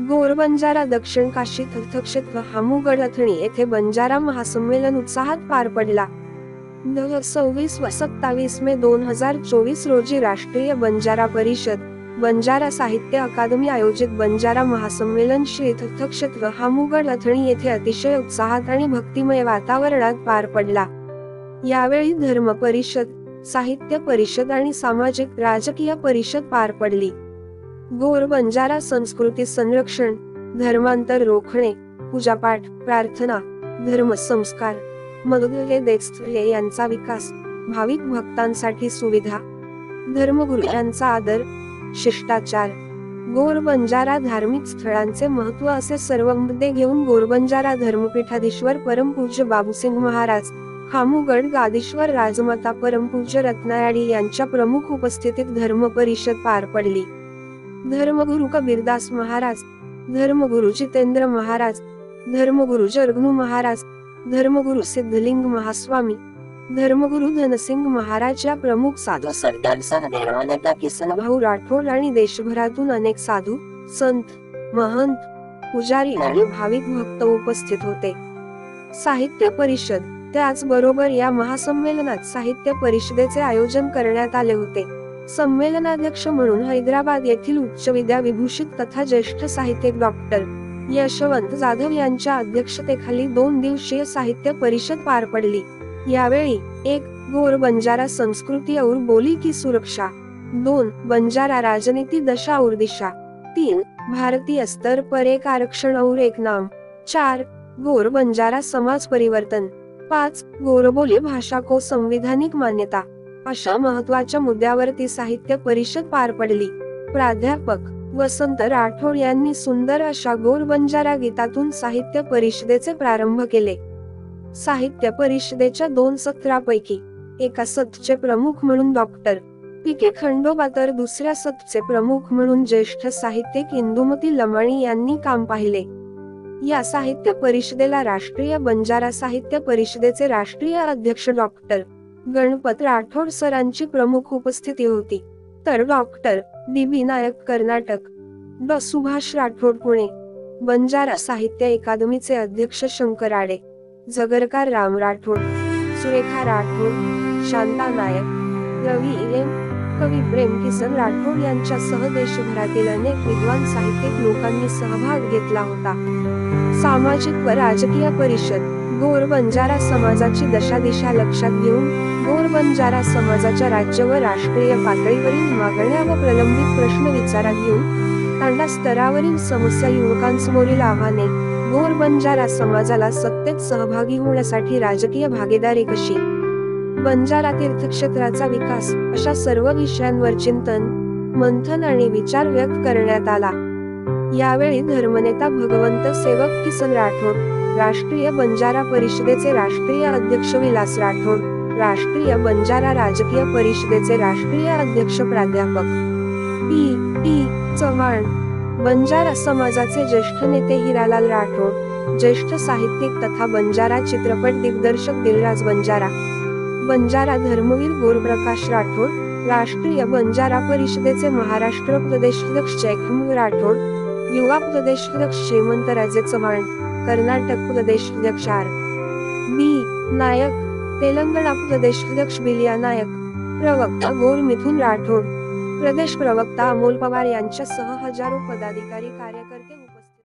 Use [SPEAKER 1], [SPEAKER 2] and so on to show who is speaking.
[SPEAKER 1] गोर बंजारा दक्षिण काशी तीर्थक्षेत्र हामुगड अथणी येथे बंजारा महासंमेलन उत्साहात पार पडला. 26 व 27 मे 2024 रोजी राष्ट्रीय बंजारा परिषद, बंजारा साहित्य अकादमी आयोजित बंजारा महासंमेलन श्री तीर्थक्षेत्र हामुगड अथणी येथे अतिशय उत्साहात आणि भक्तिमय वातावरणात पार पडला. यावेळी धर्म परिषद, साहित्य परिषद आणि सामाजिक राजकीय परिषद पार पडली. गोर बंजारा संस्कृती संरक्षण, धर्मांतर रोखणे, पूजापाठ, प्रार्थना, धर्मसंस्कार, मदुले देवस्थळे यांचा विकास, भाविक भक्तांसाठी सुविधा, धर्मगुरू यांचा आदर, शिष्टाचार, गोर बंजारा धार्मिक स्थळांचे महत्त्व असे सर्व मुद्दे घेऊन गोरबंजारा धर्मपीठाधीश्वर परमपूज्य बाबूसिंग महाराज, हामुगड गादीश्वर राजमाता परमपूज्य रत्नायाडी यांच्या प्रमुख उपस्थितीत धर्म परिषद पार पडली. धर्मगुरू कबीरदास महाराज, धर्मगुरू जितेंद्र महाराज, धर्मगुरू जरगनू महाराज, धर्मगुरू सिद्धलिंग महास्वामी, धर्मगुरू धनसिंग महाराज या प्रमुख साधू संतांसह किसनभाऊ राठोड आणि देशभरातून अनेक साधू, संत, महंत, पुजारी आणि भाविक भक्त उपस्थित होते. साहित्य परिषद, त्याचबरोबर या महासंमेलनात साहित्य परिषदेचे आयोजन करण्यात आले होते. संमेलनाध्यक्ष म्हणून हैदराबाद येथील उच्च विद्याविभूषित तथा ज्येष्ठ साहित्यिक डॉक्टर यशवंत जाधव यांच्या अध्यक्षतेखाली 2 दिवसीय साहित्य परिषद पार पडली. यावेळी 1. गोर बंजारा संस्कृती और बोली की सुरक्षा, 2. बंजारा राजनीति दशा और दिशा, 3. भारतीय स्तर पर एक आरक्षण और एक नाम, 4. गोर बंजारा समाज परिवर्तन, 5. गोरबोली भाषा को संविधानिक मान्यता अशा महत्त्वाच्या मुद्द्यावरती साहित्य परिषद पार पडली. प्राध्यापक वसंत राठोड यांनी सुंदर अशा गोर बंजारा गीतातून साहित्य परिषदेचे प्रारंभ केले. साहित्य परिषदेच्या 2 सत्रापैकी एका सत्राचे प्रमुख म्हणून डॉक्टर पी.के. खंडोबा तर दुसऱ्या सत्राचे प्रमुख म्हणून ज्येष्ठ साहित्यिक इंदुमती लमाणी यांनी काम पाहिले. या साहित्य परिषदेला राष्ट्रीय बंजारा साहित्य परिषदेचे राष्ट्रीय अध्यक्ष डॉक्टर गणपत राठोड सरांची प्रमुख उपस्थिती होती. तर डॉक्टर डी.बी. नायक कर्नाटक, डॉ. सुभाष राठोड पुणे, बंजारा साहित्य अकादमीचे अध्यक्ष शंकर आडे, जगरकार राम राठोड, सुरेखा राठोड, शांता नायक, रवी एम, कवी प्रेम किसन राठोड यांच्यासह देशभरातील अनेक विद्वान साहित्यिक लोकांनी सहभाग घेतला होता. सामाजिक व राजकीय परिषद, गोर बंजारा समाजाची दशादिशा लक्षात घेऊन गोर बंजारा समाजाच्या राज्य व राष्ट्रीय पातळीवरील मागण्या व प्रलंबित प्रश्न विचारात घेऊन तांडा स्तरावरील समस्या, युवकांसमोरील आव्हाने, गोर बंजारा समाजाला सत्तेत सहभागी होण्यासाठी राजकीय भागीदारी कशी, बंजारा तीर्थक्षेत्राचा विकास अशा सर्व विषयांवर चिंतन, मंथन आणि विचार व्यक्त करण्यात आला. यावेळी धर्मनेता भगवंत सेवक किसन राठोड, राष्ट्रीय बंजारा परिषदेचे राष्ट्रीय अध्यक्ष विलास राठोड, राष्ट्रीय बंजारा राजकीय परिषदेचे राष्ट्रीय अध्यक्ष प्राध्यापक पी.टी. चव्हाण, बंजारा समाजाचे ज्येष्ठ नेते हिरालाल राठोड, ज्येष्ठ साहित्यिक तथा बंजारा चित्रपट दिग्दर्शक दिलराज बंजारा, बंजारा धर्मवीर गोरप्रकाश राठोड, राष्ट्रीय बंजारा परिषदेचे महाराष्ट्र प्रदेशाध्यक्ष जयखंड राठोड, युवा प्रदेशाध्यक्ष शेमंतराजे चव्हाण, कर्नाटक प्रदेशाध्यक्ष आर.बी. नायक, तेलंगणा प्रदेशाध्यक्ष बिलिया नायक, प्रवक्ता गोर मिथुन राठोड, प्रदेश प्रवक्ता अमोल पवार यांच्यासह हजारो पदाधिकारी कार्यकर्ते